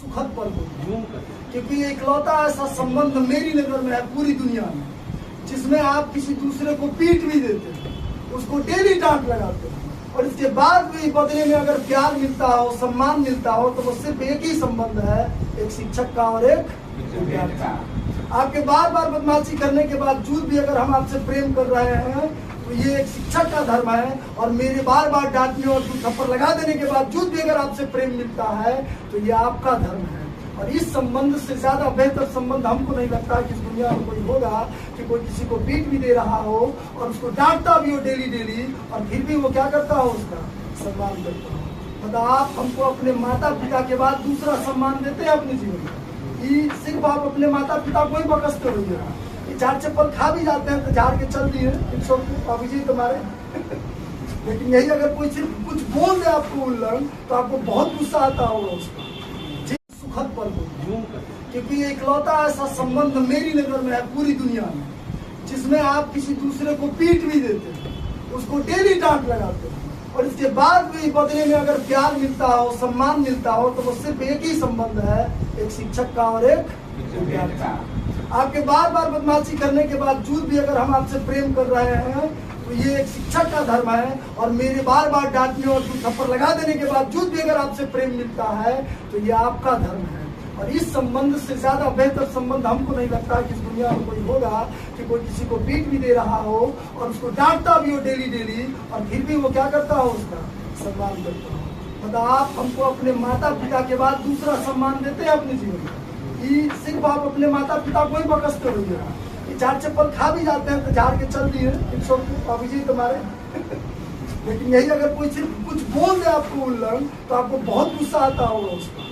सुखद पल होते हैं, क्योंकि ये इकलौता ऐसा संबंध मेरी नजर में है पूरी दुनिया में, जिसमें आप किसी दूसरे को पीट भी देते हैं, उसको डेली डांट लगाते हैं, और इसके बाद भी बदले में अगर प्यार मिलता हो, सम्मान मिलता हो, तो वो सिर्फ एक ही संबंध है, एक शिक्षक का और एक विद्यार्थी का। आपके बार बार बदमाशी करने के बावजूद भी अगर हम आपसे प्रेम कर रहे हैं, तो ये एक शिक्षक का धर्म है। और मेरे बार बार डांटने और थप्पड़ लगा देने के बावजूद भी अगर आपसे प्रेम मिलता है, तो ये आपका धर्म है। और इस संबंध से ज्यादा बेहतर संबंध हमको नहीं लगता कि इस दुनिया में कोई होगा, कि कोई किसी को पीट भी दे रहा हो और उसको डांटता भी हो डेली डेली, और फिर भी वो क्या करता हो, उसका सम्मान करता हो। मतलब आप हमको अपने माता पिता के बाद दूसरा सम्मान देते हैं अपने जीवन में। ये सिर्फ आप अपने माता पिता को ही बकसते हो, झाड़ चप्पल खा भी जाते हैं तो झाड़ के चल दिए अभी जी तुम्हारे लेकिन यही अगर कोई सिर्फ कुछ बोल दे आपको उल्लंघन, तो आपको बहुत गुस्सा आता होगा उसका। सुखद पल होते हैं, क्योंकि ये इकलौता ऐसा संबंध मेरी नजर में है पूरी दुनिया में, जिसमें आप किसी दूसरे को पीट भी देते हैं, उसको डेली डांट लगाते हैं, और इसके बाद भी बदले में अगर प्यार मिलता हो, सम्मान मिलता हो, तो वो सिर्फ एक ही संबंध है, एक शिक्षक का और एक विद्यार्थी का। आपके बार बार बदमाशी करने के बावजूद भी अगर हम आपसे प्रेम कर रहे हैं, तो ये एक शिक्षक का धर्म है। और मेरे बार बार डांटने और थप्पड़ लगा देने के बावजूद भी अगर आपसे प्रेम मिलता है, तो ये आपका धर्म है। और इस संबंध से ज्यादा बेहतर संबंध हमको नहीं लगता कि इस दुनिया में कोई होगा, कि कोई किसी को पीट भी दे रहा हो और उसको डांटता भी हो डेली डेली, और फिर भी वो क्या करता हो, उसका सम्मान करता हो। मतलब आप हमको अपने माता पिता के बाद दूसरा सम्मान देते हैं अपने जीवन में। ये सिर्फ आप अपने माता पिता को ही बकसते हो, झाड़ चप्पल खा भी जाते हैं तो झाड़ के चल दिए अभी जी तुम्हारे लेकिन यही अगर कोई सिर्फ कुछ बोल दे आपको उल्लंघन, तो आपको बहुत गुस्सा आता होगा उसका।